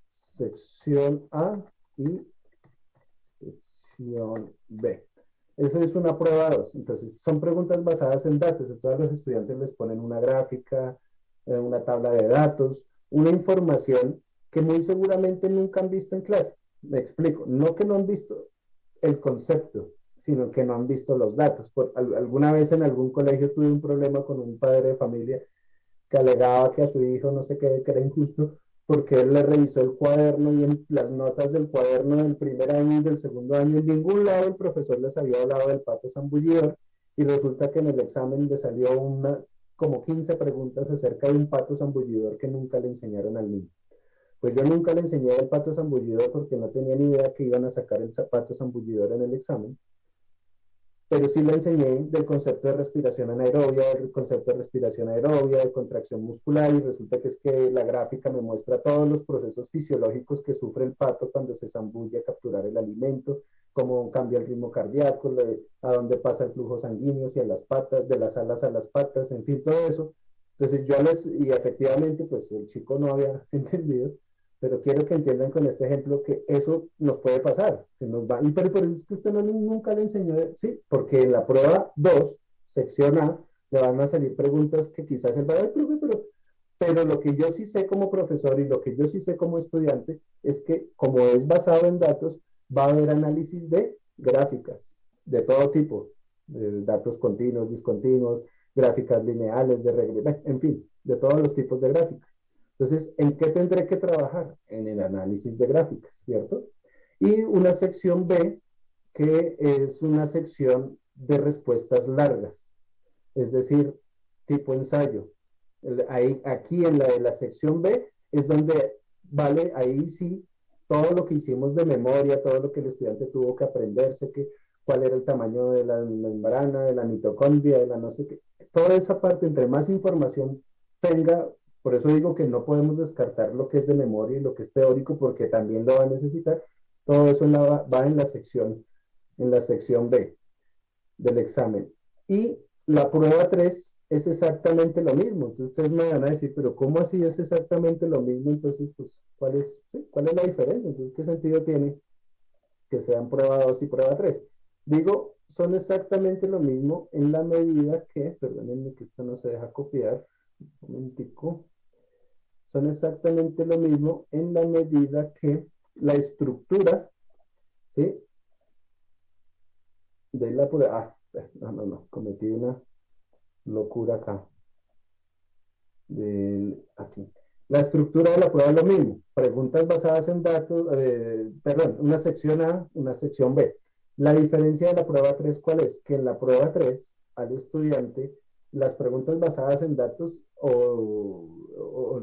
sección A y sección B. Eso es una prueba 2. Entonces, son preguntas basadas en datos. Entonces, a los estudiantes les ponen una gráfica, una tabla de datos, una información que muy seguramente nunca han visto en clase. Me explico. No que no han visto el concepto, sino que no han visto los datos. Alguna vez en algún colegio tuve un problema con un padre de familia que alegaba que a su hijo no sé qué, que era injusto, porque él le revisó el cuaderno y en las notas del cuaderno del primer año y del segundo año, en ningún lado el profesor les había hablado del pato zambullidor, y resulta que en el examen le salió como 15 preguntas acerca de un pato zambullidor que nunca le enseñaron al niño. Pues yo nunca le enseñé el pato zambullidor porque no tenía ni idea que iban a sacar el pato zambullidor en el examen, pero sí le enseñé del concepto de respiración anaerobia, del concepto de respiración aerobia, de contracción muscular, y resulta que es que la gráfica me muestra todos los procesos fisiológicos que sufre el pato cuando se zambulle a capturar el alimento, cómo cambia el ritmo cardíaco, a dónde pasa el flujo sanguíneo, hacia las patas, de las alas a las patas, en fin, todo eso. Entonces y efectivamente, pues el chico no había entendido, pero quiero que entiendan con este ejemplo que eso nos puede pasar, que nos va, pero es que usted nunca le enseñó, sí, porque en la prueba 2 sección A, le van a salir preguntas que quizás él va a decir, pero lo que yo sí sé como profesor y lo que yo sí sé como estudiante es que como es basado en datos, va a haber análisis de gráficas de todo tipo, de datos continuos, discontinuos, gráficas lineales, de regresión, en fin, de todos los tipos de gráficas. Entonces, ¿en qué tendré que trabajar? En el análisis de gráficas, ¿cierto? Y una sección B, que es una sección de respuestas largas, es decir, tipo ensayo. Aquí en la de la sección B es donde vale, ahí sí, todo lo que hicimos de memoria, todo lo que el estudiante tuvo que aprenderse, cuál era el tamaño de la membrana, de la mitocondria, de la no sé qué. Toda esa parte, entre más información tenga, por eso digo que no podemos descartar lo que es de memoria y lo que es teórico, porque también lo va a necesitar. Todo eso va en la sección B del examen. Y la prueba 3 es exactamente lo mismo. Entonces ustedes me van a decir, pero ¿cómo así es exactamente lo mismo? Entonces, pues, ¿cuál es la diferencia? Entonces, ¿qué sentido tiene que sean prueba 2 y prueba 3? Digo, son exactamente lo mismo en la medida que, perdónenme que esto no se deja copiar, un momentico, son exactamente lo mismo en la medida que la estructura, ¿sí? De la prueba, no, cometí una locura acá. Aquí. La estructura de la prueba es lo mismo. Preguntas basadas en datos, perdón, una sección A, una sección B. La diferencia de la prueba 3, ¿cuál es? Que en la prueba 3, al estudiante, las preguntas basadas en datos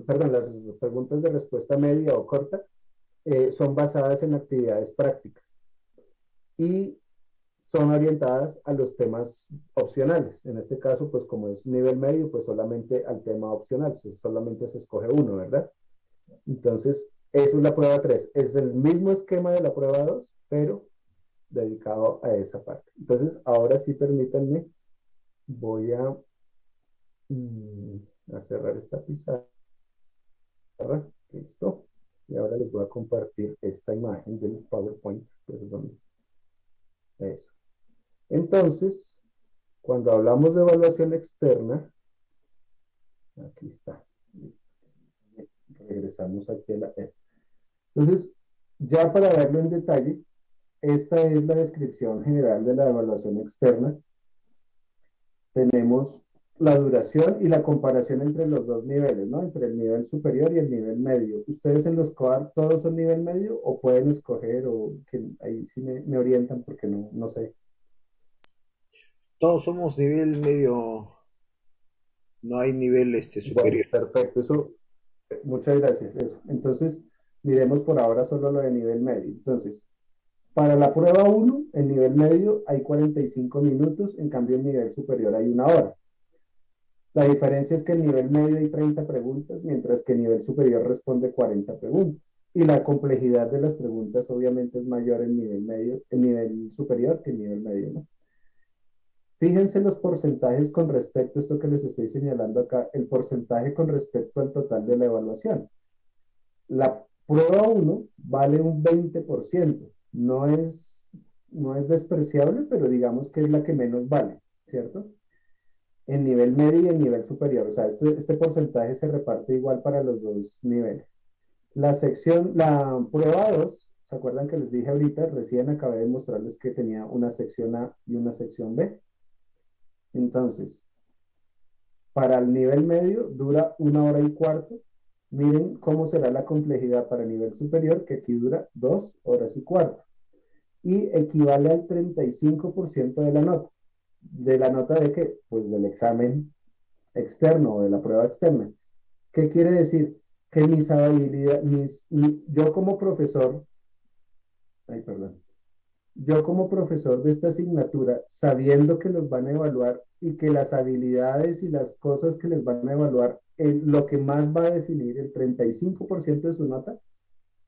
perdón, las preguntas de respuesta media o corta son basadas en actividades prácticas y son orientadas a los temas opcionales. En este caso, pues como es nivel medio, pues solamente al tema opcional, solamente se escoge uno, ¿verdad? Entonces, eso es la prueba 3. Es el mismo esquema de la prueba 2, pero dedicado a esa parte. Entonces, ahora sí permítanme, voy a cerrar esta pizarra. Listo. Y ahora les voy a compartir esta imagen del PowerPoint. Perdón. Eso. Entonces, cuando hablamos de evaluación externa, aquí está. Listo. Regresamos aquí a la S. Entonces, ya para verlo en detalle, esta es la descripción general de la evaluación externa. Tenemos la duración y la comparación entre los dos niveles, ¿no? Entre el nivel superior y el nivel medio. ¿Ustedes en los COAR todos son nivel medio o pueden escoger o que ahí sí me orientan porque no sé? Todos somos nivel medio, no hay nivel Bueno, superior. perfecto. Eso, muchas gracias. Eso. Entonces, miremos por ahora solo lo de nivel medio. Entonces, para la prueba 1, el nivel medio hay 45 minutos, en cambio el nivel superior hay 1 hora. La diferencia es que el nivel medio hay 30 preguntas, mientras que el nivel superior responde 40 preguntas. y la complejidad de las preguntas obviamente es mayor en nivel medio, en nivel superior que en nivel medio, ¿no? Fíjense los porcentajes con respecto a esto que les estoy señalando acá, el porcentaje con respecto al total de la evaluación. La prueba uno vale un 20%, no es despreciable, pero digamos que es la que menos vale, ¿cierto? En nivel medio y en nivel superior, o sea, este porcentaje se reparte igual para los dos niveles. La prueba 2, ¿se acuerdan que les dije ahorita? Recién acabé de mostrarles que tenía una sección A y una sección B. Entonces, para el nivel medio dura 1 hora y cuarto. Miren cómo será la complejidad para el nivel superior, que aquí dura 2 horas y cuarto. Y equivale al 35% de la nota. ¿De la nota de qué? Pues del examen externo o de la prueba externa. ¿Qué quiere decir? Que mis habilidades, yo como profesor, ay, perdón, yo como profesor de esta asignatura, sabiendo que los van a evaluar y que las habilidades y las cosas que les van a evaluar, lo que más va a definir el 35% de su nota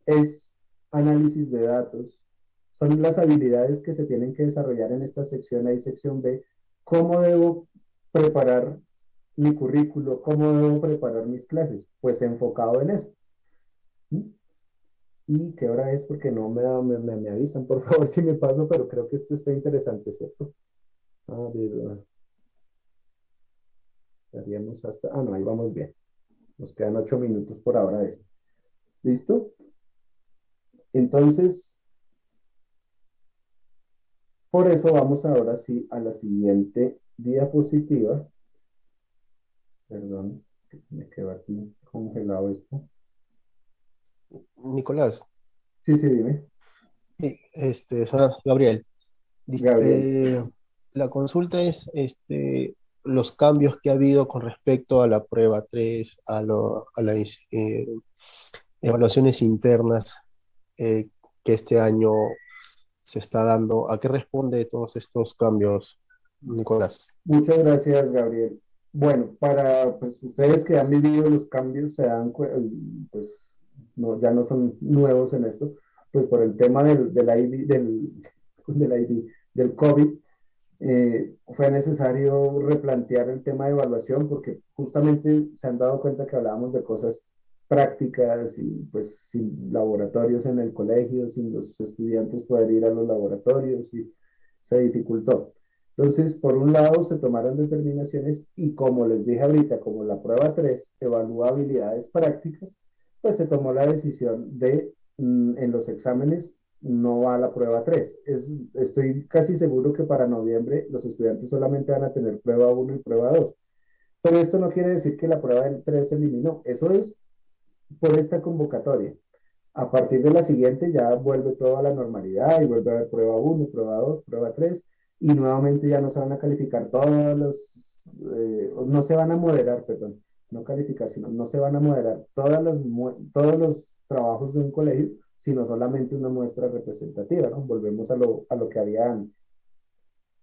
es análisis de datos, son las habilidades que se tienen que desarrollar en esta sección A y sección B, cómo debo preparar mi currículo, cómo debo preparar mis clases, pues enfocado en esto. ¿Mm? ¿Y qué hora es? Porque no me avisan, por favor, si me paso, pero creo que esto está interesante, ¿cierto? A ver, estaríamos hasta... Ah, no, ahí vamos bien. Nos quedan 8 minutos por ahora de esto. ¿Listo? Entonces, por eso vamos ahora sí a la siguiente diapositiva. Perdón, que se me quedó aquí congelado esto. Nicolás, Sí, sí, dime. Gabriel, Gabriel. la consulta es los cambios que ha habido con respecto a la prueba 3 a las evaluaciones internas eh, que este año se está dando. ¿A qué responde todos estos cambios, Nicolás? Muchas gracias, Gabriel. Bueno, para pues, ustedes que han vivido los cambios, pues no, ya no son nuevos en esto, pues por el tema del IB, del IB, del COVID, fue necesario replantear el tema de evaluación porque justamente se han dado cuenta que hablábamos de cosas prácticas y pues sin laboratorios en el colegio, sin los estudiantes poder ir a los laboratorios y se dificultó. Entonces, por un lado, se tomaron determinaciones y como les dije ahorita, como la prueba 3 evalúa habilidades prácticas, pues se tomó la decisión de en los exámenes no va a la prueba 3. Estoy casi seguro que para noviembre los estudiantes solamente van a tener prueba 1 y prueba 2. Pero esto no quiere decir que la prueba 3 se eliminó. Eso es por esta convocatoria. A partir de la siguiente ya vuelve todo a la normalidad y vuelve a haber prueba 1, prueba 2, prueba 3 y nuevamente ya no se van a calificar no se van a moderar, perdón, no calificar, sino no se van a moderar todos los trabajos de un colegio, sino solamente una muestra representativa, ¿no? Volvemos a lo que había antes.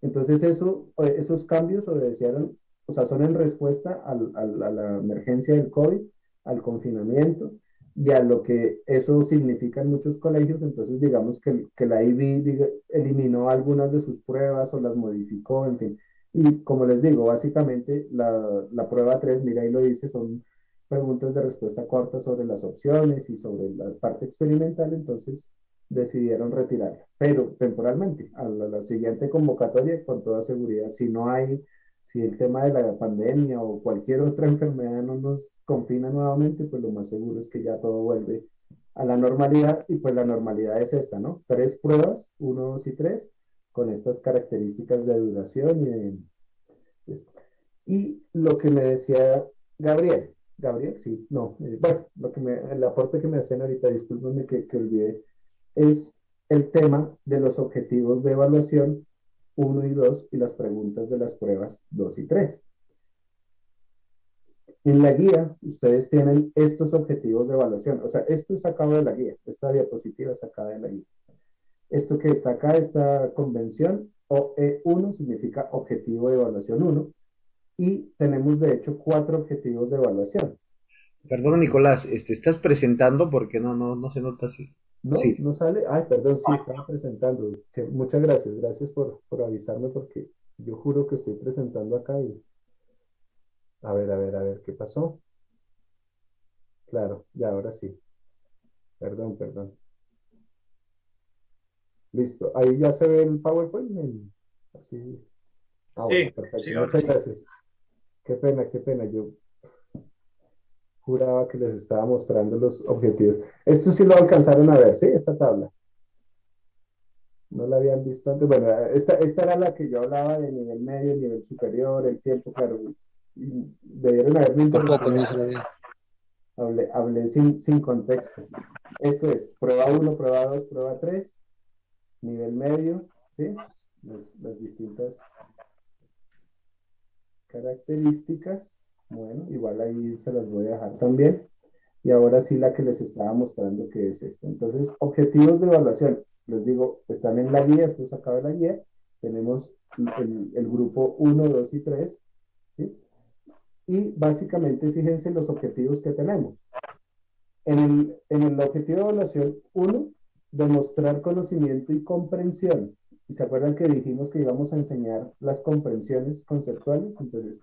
Entonces esos cambios obedecieron, o sea, son en respuesta a la emergencia del COVID, al confinamiento y a lo que eso significa en muchos colegios. Entonces digamos que la IB eliminó algunas de sus pruebas o las modificó, en fin. Y como les digo, básicamente la prueba 3 mira ahí lo dice, son preguntas de respuesta corta sobre las opciones y sobre la parte experimental, entonces decidieron retirarla, pero temporalmente, a la siguiente convocatoria, con toda seguridad, si el tema de la pandemia o cualquier otra enfermedad no nos confina nuevamente, pues lo más seguro es que ya todo vuelve a la normalidad y pues la normalidad es esta, ¿no? 3 pruebas, 1, 2 y 3, con estas características de duración y lo que me decía Gabriel, sí, no, bueno, el aporte que me hacen ahorita, discúlpenme que olvidé, es el tema de los objetivos de evaluación 1 y 2 y las preguntas de las pruebas 2 y 3. En la guía, ustedes tienen estos objetivos de evaluación. O sea, esto es sacado de la guía. Esta diapositiva es sacada de la guía. Esto que está acá, esta convención, OE1 significa objetivo de evaluación 1. Y tenemos, de hecho, 4 objetivos de evaluación. Perdón, Nicolás, ¿estás presentando? Porque no se nota así. No, Sí. no sale. Ay, perdón, sí, estaba presentando. Muchas gracias, gracias por avisarme porque yo juro que estoy presentando acá y a ver, ¿qué pasó? Claro, ya ahora sí. Perdón, perdón. Listo. Ahí ya se ve el PowerPoint. Así. Ah, bueno, Sí, perfecto. sí, ahora Muchas sí. gracias. Qué pena, qué pena. Yo juraba que les estaba mostrando los objetivos. Esto sí lo alcanzaron a ver, ¿sí? Esta tabla. No la habían visto antes. Bueno, esta era la que yo hablaba de nivel medio, nivel superior, el tiempo, claro. Y debieron haberme Un poco, interrumpido. no se lo vi. Hablé sin contexto. Esto es prueba uno, prueba 2, prueba 3, nivel medio, ¿sí? Las distintas características. Bueno, igual ahí se las voy a dejar también. Y ahora sí la que les estaba mostrando que es esto. Entonces, objetivos de evaluación. Les digo, están en la guía, esto es acá de la guía. Tenemos el grupo uno 2 y 3, ¿sí? Y básicamente, fíjense los objetivos que tenemos. En el objetivo de evaluación uno, demostrar conocimiento y comprensión. Y se acuerdan que dijimos que íbamos a enseñar las comprensiones conceptuales. Entonces,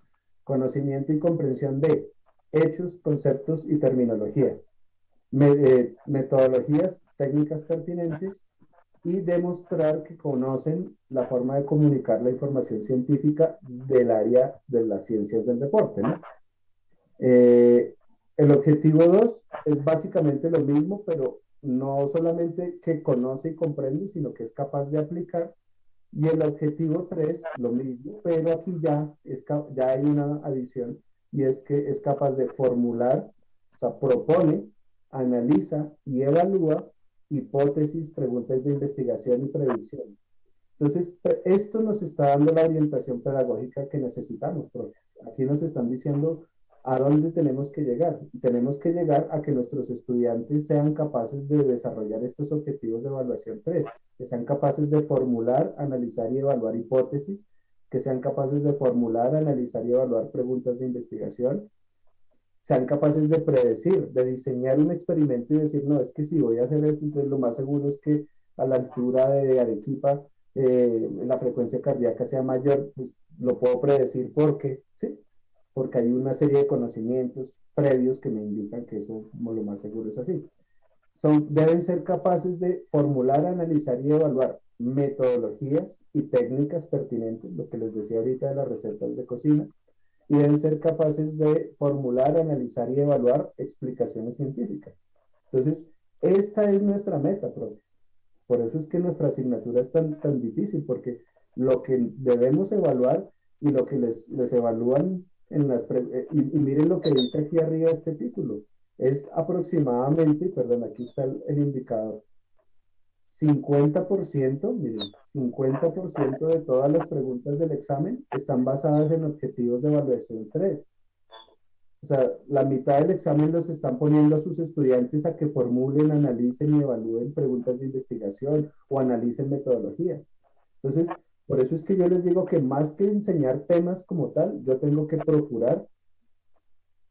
conocimiento y comprensión de hechos, conceptos y terminología, metodologías, técnicas pertinentes y demostrar que conocen la forma de comunicar la información científica del área de las ciencias del deporte, ¿no? Eh, el objetivo 2 es básicamente lo mismo, pero no solamente que conoce y comprende, sino que es capaz de aplicar. Y el objetivo 3 lo mismo, pero aquí ya hay una adición y es que es capaz de formular, o sea, propone, analiza y evalúa hipótesis, preguntas de investigación y predicción. Entonces, esto nos está dando la orientación pedagógica que necesitamos, profe. Aquí nos están diciendo a dónde tenemos que llegar. Tenemos que llegar a que nuestros estudiantes sean capaces de desarrollar estos objetivos de evaluación 3, que sean capaces de formular, analizar y evaluar hipótesis, que sean capaces de formular, analizar y evaluar preguntas de investigación, sean capaces de predecir, de diseñar un experimento y decir, no, es que si voy a hacer esto, entonces lo más seguro es que a la altura de Arequipa la frecuencia cardíaca sea mayor, pues lo puedo predecir porque, ¿sí? Porque hay una serie de conocimientos previos que me indican que eso como lo más seguro es así. Deben ser capaces de formular, analizar y evaluar metodologías y técnicas pertinentes, lo que les decía ahorita de las recetas de cocina, y deben ser capaces de formular, analizar y evaluar explicaciones científicas. Entonces, esta es nuestra meta, profes. Por eso es que nuestra asignatura es tan difícil, porque lo que debemos evaluar y lo que les evalúan y miren lo que dice aquí arriba este título, es aproximadamente, perdón, aquí está el indicador, 50%, miren, 50% de todas las preguntas del examen están basadas en objetivos de evaluación 3. O sea, la mitad del examen los están poniendo a sus estudiantes a que formulen, analicen y evalúen preguntas de investigación o analicen metodologías. Entonces, por eso es que yo les digo que más que enseñar temas como tal, yo tengo que procurar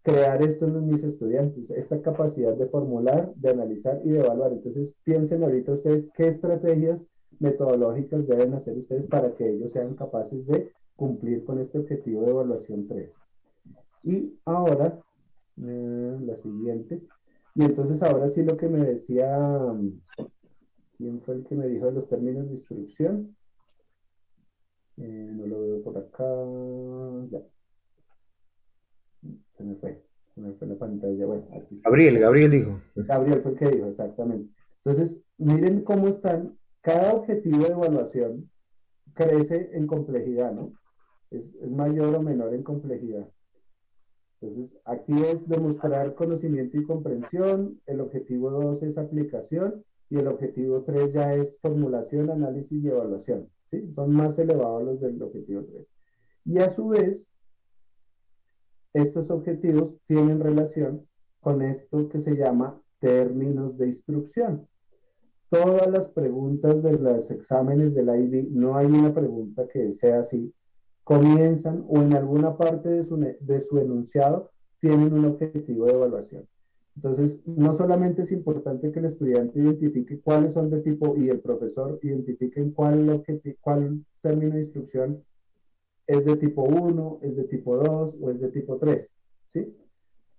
crear esto en mis estudiantes, esta capacidad de formular, de analizar y de evaluar. Entonces, piensen ahorita ustedes qué estrategias metodológicas deben hacer ustedes para que ellos sean capaces de cumplir con este objetivo de evaluación 3. Y ahora, la siguiente. Y entonces ahora sí lo que me decía, ¿quién fue el que me dijo de los términos de instrucción? No lo veo por acá. Ya, se me fue. Se me fue la pantalla. Bueno, aquí está. Gabriel dijo. Gabriel fue el que dijo, exactamente. Entonces, miren cómo están. Cada objetivo de evaluación crece en complejidad, ¿no? Es mayor o menor en complejidad. Entonces, aquí es demostrar conocimiento y comprensión, el objetivo 2 es aplicación y el objetivo 3 ya es formulación, análisis y evaluación. ¿Sí? Son más elevados los del objetivo 3. Y a su vez, estos objetivos tienen relación con esto que se llama términos de instrucción. Todas las preguntas de los exámenes del IB, no hay una pregunta que sea así, comienzan o en alguna parte de su enunciado tienen un objetivo de evaluación. Entonces, no solamente es importante que el estudiante identifique cuáles son de tipo y el profesor identifiquen cuál término de instrucción es de tipo uno, es de tipo 2 o es de tipo 3, ¿sí?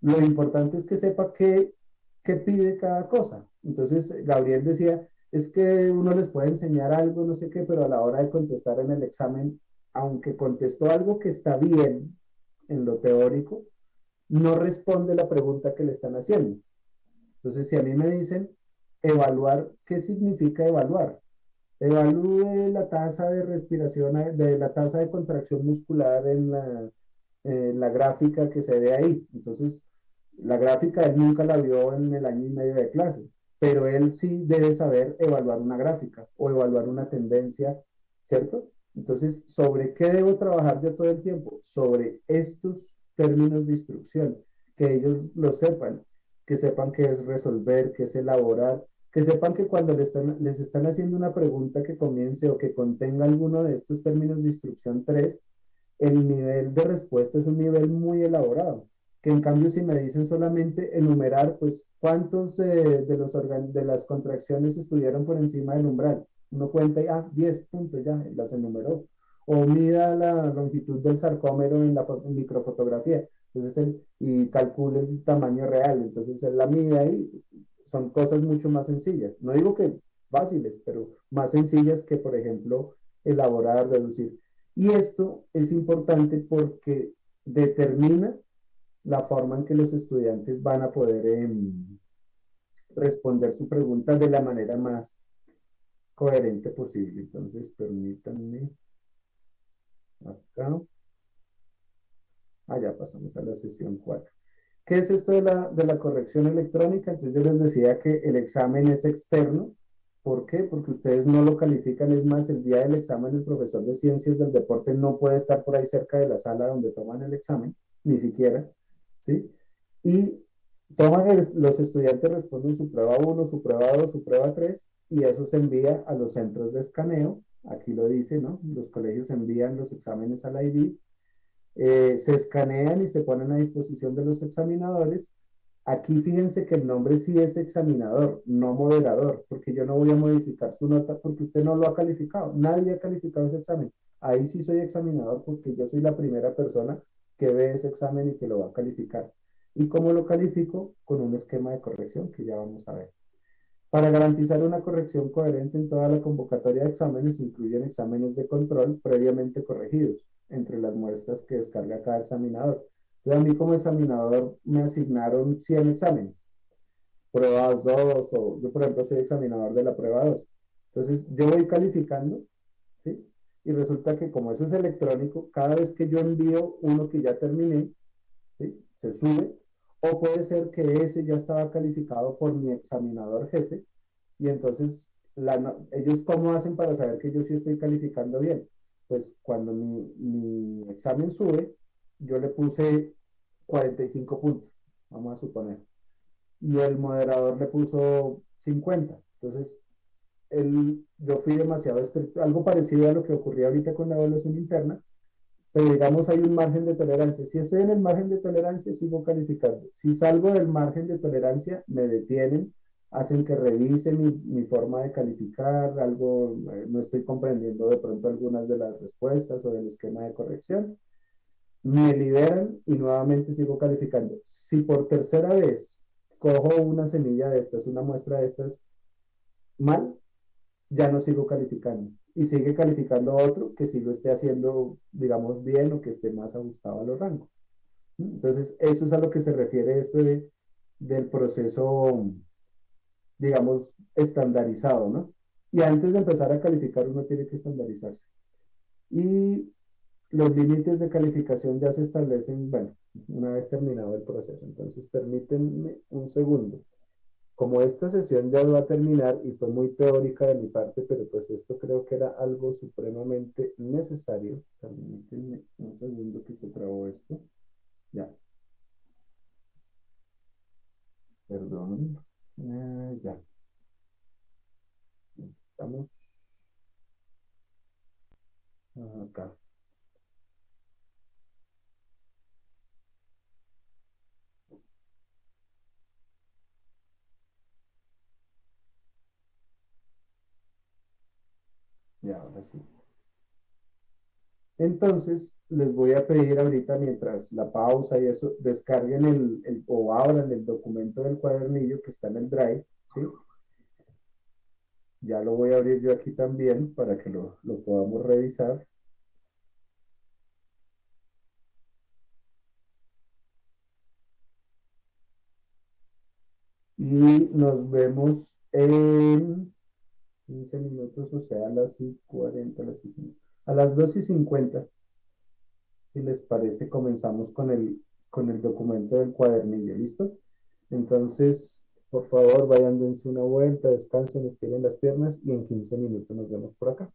Lo importante es que sepa qué pide cada cosa. Entonces, Gabriel decía, es que uno les puede enseñar algo, no sé qué, pero a la hora de contestar en el examen, aunque contestó algo que está bien en lo teórico, no responde la pregunta que le están haciendo. Entonces, si a mí me dicen evaluar, ¿qué significa evaluar? Evalúe la tasa de respiración, de la tasa de contracción muscular en la gráfica que se ve ahí. Entonces, la gráfica él nunca la vio en el año y medio de clase, pero él sí debe saber evaluar una gráfica o evaluar una tendencia, ¿cierto? Entonces, ¿sobre qué debo trabajar yo todo el tiempo? Sobre estos términos de instrucción, que ellos lo sepan, que sepan qué es resolver, qué es elaborar, que sepan que cuando les están haciendo una pregunta que comience o que contenga alguno de estos términos de instrucción 3, el nivel de respuesta es un nivel muy elaborado. Que en cambio, si me dicen solamente enumerar, pues, ¿cuántos de las contracciones estuvieron por encima del umbral? Uno cuenta y, 10 puntos, ya, las enumeró. O mida la longitud del sarcómero en la microfotografía. Entonces, y calcule el tamaño real. Entonces, él la mide ahí. Son cosas mucho más sencillas. No digo que fáciles, pero más sencillas que, por ejemplo, elaborar, reducir. Y esto es importante porque determina la forma en que los estudiantes van a poder responder su pregunta de la manera más coherente posible. Entonces, permítanme acá. Ya pasamos a la sesión 4. ¿Qué es esto de la corrección electrónica? Entonces yo les decía que el examen es externo. ¿Por qué? Porque ustedes no lo califican. Es más, el día del examen el profesor de ciencias del deporte no puede estar por ahí cerca de la sala donde toman el examen, ni siquiera, ¿sí? Y los estudiantes responden su prueba 1, su prueba 2, su prueba 3, y eso se envía a los centros de escaneo. Aquí lo dice, ¿no? Los colegios envían los exámenes a la IB, se escanean y se ponen a disposición de los examinadores. Aquí fíjense que el nombre sí es examinador, no moderador, porque yo no voy a modificar su nota porque usted no lo ha calificado. Nadie ha calificado ese examen. Ahí sí soy examinador porque yo soy la primera persona que ve ese examen y que lo va a calificar. ¿Y cómo lo califico? Con un esquema de corrección que ya vamos a ver. Para garantizar una corrección coherente en toda la convocatoria de exámenes, incluyen exámenes de control previamente corregidos entre las muestras que descarga cada examinador. Entonces, a mí como examinador me asignaron 100 exámenes, pruebas 2, o yo por ejemplo soy examinador de la prueba 2. Entonces, yo voy calificando, ¿sí? Y resulta que como eso es electrónico, cada vez que yo envío uno que ya terminé, ¿sí? Se sube, o puede ser que ese ya estaba calificado por mi examinador jefe, y entonces ellos cómo hacen para saber que yo sí estoy calificando bien. Pues cuando mi examen sube, yo le puse 45 puntos, vamos a suponer, y el moderador le puso 50. Entonces, yo fui demasiado estricto, algo parecido a lo que ocurría ahorita con la evaluación interna, pero digamos hay un margen de tolerancia. Si estoy en el margen de tolerancia, sigo calificando. Si salgo del margen de tolerancia, me detienen, hacen que revise mi forma de calificar, algo, no estoy comprendiendo de pronto algunas de las respuestas o del esquema de corrección, me liberan y nuevamente sigo calificando. Si por tercera vez cojo una semilla de estas, una muestra de estas mal, ya no sigo calificando. Y sigue calificando otro que sí lo esté haciendo, digamos, bien o que esté más ajustado a los rangos. Entonces, eso es a lo que se refiere esto del proceso, digamos, estandarizado, ¿no? Y antes de empezar a calificar, uno tiene que estandarizarse. Y los límites de calificación ya se establecen, bueno, una vez terminado el proceso. Entonces, permítanme un segundo. Como esta sesión ya va a terminar y fue muy teórica de mi parte, pero pues esto creo que era algo supremamente necesario. Permítanme un segundo que se trabó esto. Ya, perdón. Ya, estamos acá. Así. Entonces, les voy a pedir ahorita, mientras la pausa y eso, descarguen o abran el documento del cuadernillo que está en el Drive, ¿sí? Ya lo voy a abrir yo aquí también para que lo podamos revisar. Y nos vemos en 15 minutos, o sea, a las 40, a las 2:50. Si les parece, comenzamos con el documento del cuadernillo, ¿listo? Entonces, por favor, vayan, dense una vuelta, descansen, estiren las piernas y en 15 minutos nos vemos por acá.